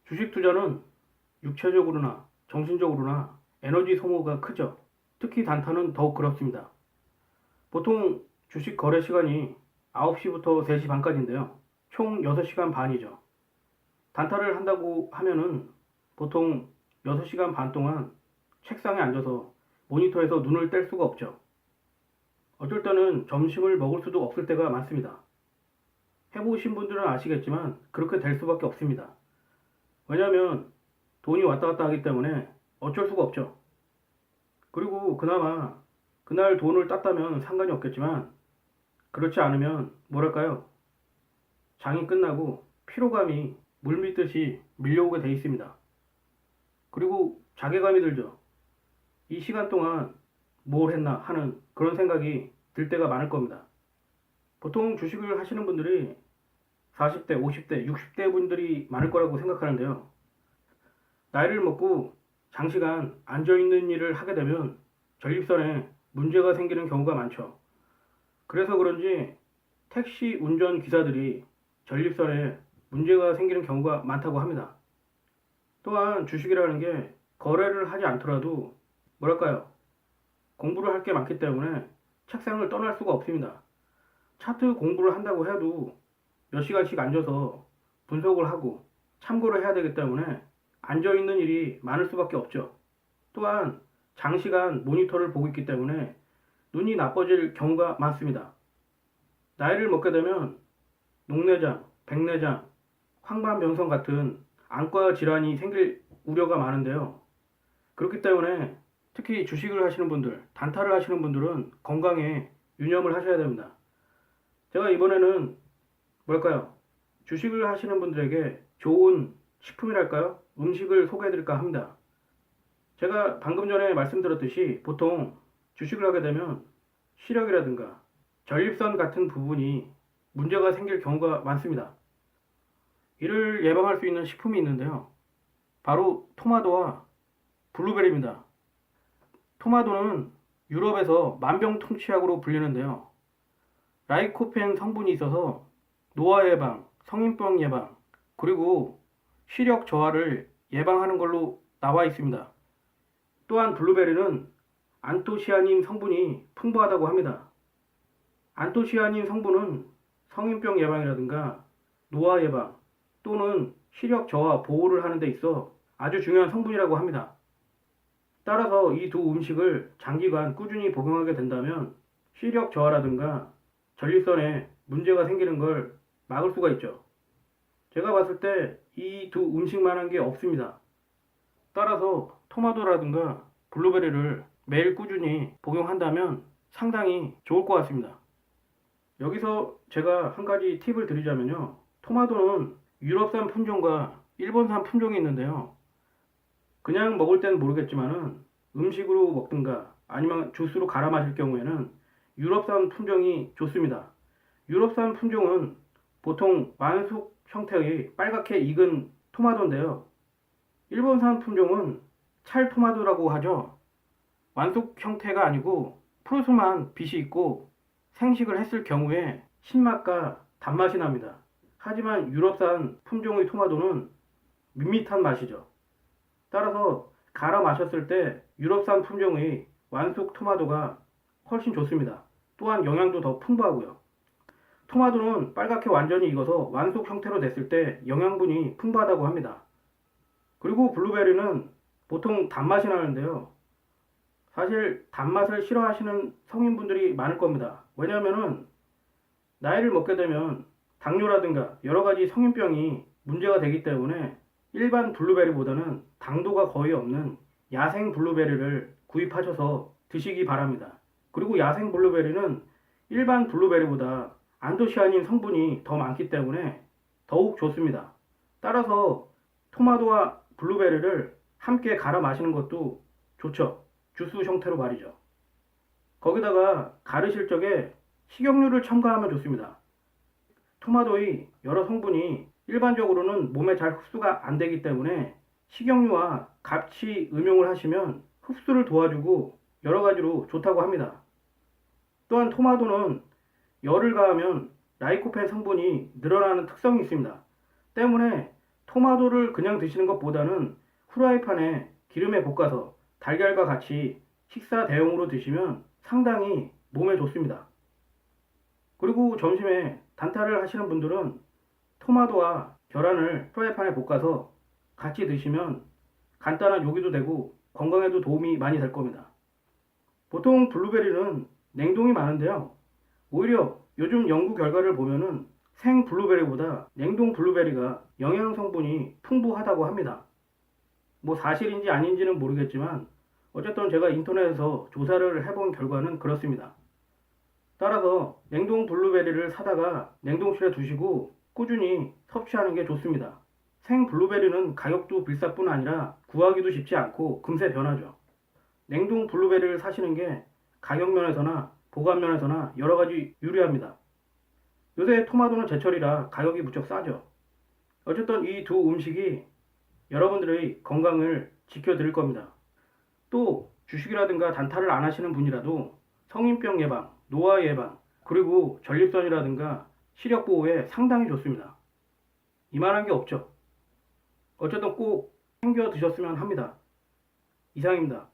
주식 투자는 육체적으로나 정신적으로나 에너지 소모가 크죠. 특히 단타는 더욱 그렇습니다. 보통 주식 거래 시간이 9시부터 3시 반까지인데요. 총 6시간 반이죠. 단타를 한다고 하면은 보통 6시간 반 동안 책상에 앉아서 모니터에서 눈을 뗄 수가 없죠. 어쩔 때는 점심을 먹을 수도 없을 때가 많습니다. 해보신 분들은 아시겠지만 그렇게 될 수밖에 없습니다. 왜냐하면 돈이 왔다 갔다 하기 때문에 어쩔 수가 없죠. 그리고 그나마 그날 돈을 땄다면 상관이 없겠지만 그렇지 않으면 뭐랄까요? 장이 끝나고 피로감이 물밀듯이 밀려오게 돼 있습니다. 그리고 자괴감이 들죠. 이 시간 동안 뭘 했나 하는 그런 생각이 들 때가 많을 겁니다. 보통 주식을 하시는 분들이 40대, 50대, 60대 분들이 많을 거라고 생각하는데요. 나이를 먹고 장시간 앉아있는 일을 하게 되면 전립선에 문제가 생기는 경우가 많죠. 그래서 그런지 택시 운전 기사들이 전립선에 문제가 생기는 경우가 많다고 합니다. 또한 주식이라는 게 거래를 하지 않더라도 뭐랄까요? 공부를 할 게 많기 때문에 책상을 떠날 수가 없습니다. 차트 공부를 한다고 해도 몇 시간씩 앉아서 분석을 하고 참고를 해야 되기 때문에 앉아있는 일이 많을 수밖에 없죠. 또한 장시간 모니터를 보고 있기 때문에 눈이 나빠질 경우가 많습니다. 나이를 먹게 되면 녹내장, 백내장, 황반변성 같은 안과 질환이 생길 우려가 많은데요. 그렇기 때문에 특히 주식을 하시는 분들, 단타를 하시는 분들은 건강에 유념을 하셔야 됩니다. 제가 이번에는 뭘까요? 주식을 하시는 분들에게 좋은 식품이랄까요? 음식을 소개해드릴까 합니다. 제가 방금 전에 말씀드렸듯이 보통 주식을 하게 되면 시력이라든가 전립선 같은 부분이 문제가 생길 경우가 많습니다. 이를 예방할 수 있는 식품이 있는데요. 바로 토마토와 블루베리입니다. 토마토는 유럽에서 만병통치약으로 불리는데요. 라이코펜 성분이 있어서 노화 예방, 성인병 예방, 그리고 시력 저하를 예방하는 걸로 나와 있습니다. 또한 블루베리는 안토시아닌 성분이 풍부하다고 합니다. 안토시아닌 성분은 성인병 예방이라든가 노화 예방 또는 시력 저하 보호를 하는 데 있어 아주 중요한 성분이라고 합니다. 따라서 이 두 음식을 장기간 꾸준히 복용하게 된다면 시력 저하라든가 전립선에 문제가 생기는 걸 막을 수가 있죠. 제가 봤을 때 이 두 음식만한 게 없습니다. 따라서 토마토라든가 블루베리를 매일 꾸준히 복용한다면 상당히 좋을 것 같습니다. 여기서 제가 한 가지 팁을 드리자면요. 토마토는 유럽산 품종과 일본산 품종이 있는데요. 그냥 먹을 때는 모르겠지만은 음식으로 먹든가 아니면 주스로 갈아 마실 경우에는 유럽산 품종이 좋습니다. 유럽산 품종은 보통 완숙 형태의 빨갛게 익은 토마토인데요. 일본산 품종은 찰토마토라고 하죠. 완숙 형태가 아니고 프로스만 빛이 있고 생식을 했을 경우에 신맛과 단맛이 납니다. 하지만 유럽산 품종의 토마토는 밋밋한 맛이죠. 따라서 갈아 마셨을 때 유럽산 품종의 완숙 토마토가 훨씬 좋습니다. 또한 영양도 더 풍부하고요. 토마토는 빨갛게 완전히 익어서 완숙 형태로 됐을 때 영양분이 풍부하다고 합니다. 그리고 블루베리는 보통 단맛이 나는데요. 사실 단맛을 싫어하시는 성인분들이 많을 겁니다. 왜냐하면 나이를 먹게 되면 당뇨라든가 여러 가지 성인병이 문제가 되기 때문에 일반 블루베리보다는 당도가 거의 없는 야생 블루베리를 구입하셔서 드시기 바랍니다. 그리고 야생 블루베리는 일반 블루베리보다 안토시아닌 성분이 더 많기 때문에 더욱 좋습니다. 따라서 토마토와 블루베리를 함께 갈아 마시는 것도 좋죠. 주스 형태로 말이죠. 거기다가 가르실 적에 식용유를 첨가하면 좋습니다. 토마토의 여러 성분이 일반적으로는 몸에 잘 흡수가 안 되기 때문에 식용유와 같이 음용을 하시면 흡수를 도와주고 여러 가지로 좋다고 합니다. 또한 토마토는 열을 가하면 라이코펜 성분이 늘어나는 특성이 있습니다. 때문에 토마토를 그냥 드시는 것보다는 후라이팬에 기름에 볶아서 달걀과 같이 식사 대용으로 드시면 상당히 몸에 좋습니다. 그리고 점심에 단타를 하시는 분들은 토마토와 계란을 프라이팬에 볶아서 같이 드시면 간단한 요기도 되고 건강에도 도움이 많이 될 겁니다. 보통 블루베리는 냉동이 많은데요. 오히려 요즘 연구 결과를 보면은 생 블루베리보다 냉동 블루베리가 영양 성분이 풍부하다고 합니다. 뭐 사실인지 아닌지는 모르겠지만 어쨌든 제가 인터넷에서 조사를 해본 결과는 그렇습니다. 따라서 냉동 블루베리를 사다가 냉동실에 두시고 꾸준히 섭취하는 게 좋습니다. 생 블루베리는 가격도 비쌀 뿐 아니라 구하기도 쉽지 않고 금세 변하죠. 냉동 블루베리를 사시는 게 가격 면에서나 보관 면에서나 여러 가지 유리합니다. 요새 토마토는 제철이라 가격이 무척 싸죠. 어쨌든 이 두 음식이 여러분들의 건강을 지켜드릴 겁니다. 또 주식이라든가 단타를 안 하시는 분이라도 성인병 예방, 노화 예방, 그리고 전립선이라든가 시력 보호에 상당히 좋습니다. 이만한 게 없죠. 어쨌든 꼭 챙겨 드셨으면 합니다. 이상입니다.